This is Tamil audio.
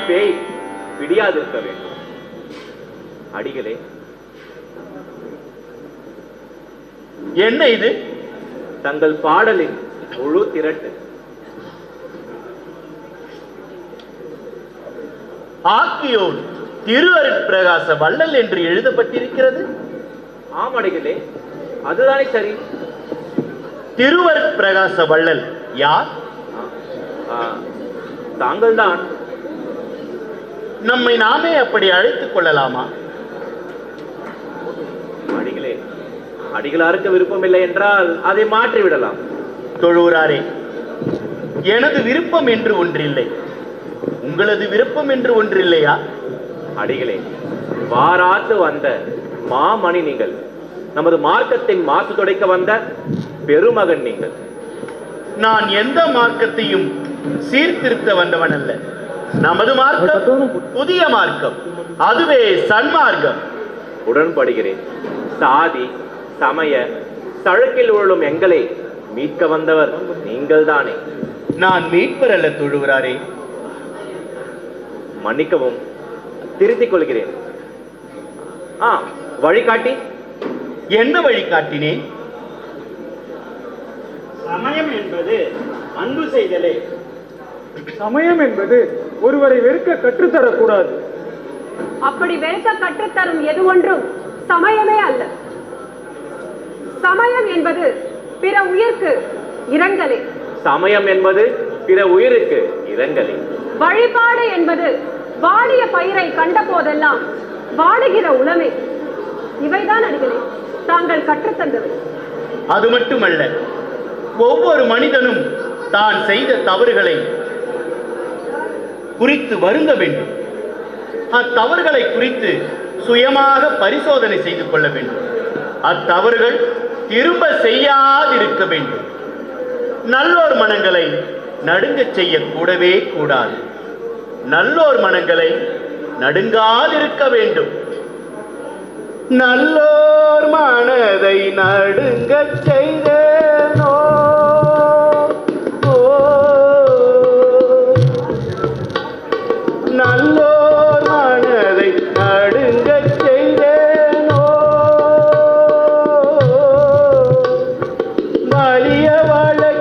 பேய் பிடியாதிருக்க வேண்டும். அடிகளே, என்ன இது? தங்கள் பாடலின் முழு திரட்டு. ஆக்கியோன் திருவருட்பிரகாச வள்ளல் என்று எழுதப்பட்டிருக்கிறது. ஆமடிகளே, அதுதானே சரி. திருவருட்பிரகாச வள்ளல் யார்? தாங்கள் தான். நம்மை நாமே அப்படி அழைத்துக் கொள்ளலாமா? அடிகளே, அடிகளாருக்கு விருப்பம் இல்லை என்றால் அதை மாற்றிவிடலாம். தொழுகிறாரே, எனது விருப்பம் என்று ஒன்றில்லை, உங்களது விருப்பம் என்று ஒன்றில்லையா? அடிகளே, வாராத்து வந்த மாமணி நீங்கள். நமது மார்க்கத்தின் மாசு துடைக்க வந்த பெருமகன் நீங்கள். நான் எந்த மார்க்கத்தையும் சீர்திருத்த வந்தவன் அல்ல. நமது மார்க்கம் புதிய மார்க்கம், அதுவே சன்மார்க்கம். உடன்படுகிறேன். சாதி சமய சழக்கில் உருளும் எங்களை மீட்க வந்தவர் நீங்கள் தானே. நான் மீட்பர் அல்ல தொழுகிறாரே. மன்னிக்கவும், திருத்திக் கொள்கிறேன். வழிகாட்டி. என்ன வழிகாட்டினேன்? சமயம் என்பது அன்பு செய்தலே. சமயம் என்பது ஒருவரை வெறுக்க கற்றுத்தரக்கூடாது. அப்படி வெறுக்க கற்றுத்தரும் எது ஒன்றும் சமயமே அல்ல. சமயம் என்பது பிற உயிர்க்கு இரங்கலே. சமயம் என்பது பிற உயிருக்கு இரங்கலே. வழிபாடு என்பது வாடிய பயிரை கண்ட போதெல்லாம் வாடுகிற உளமே. இவைதான் அடிகளே தாங்கள் கற்றுத்தந்தவை. அது மட்டுமல்ல, ஒவ்வொரு மனிதனும் தான் செய்த தவறுகளை குறித்து வருந்த வேண்டும். அத்தவறுகளை குறித்து சுயமாக பரிசோதனை செய்து கொள்ள வேண்டும். அத்தவறுகள் திரும்ப செய்யாதிருக்க வேண்டும். நல்லோர் மனங்களை நடுங்கச் செய்ய கூடவே கூடாது. நல்லோர் மனங்களை நடுங்காதிருக்க வேண்டும். நல்லோர் மனதை நடுங்கச் செய்தேனோ, நல்லோர்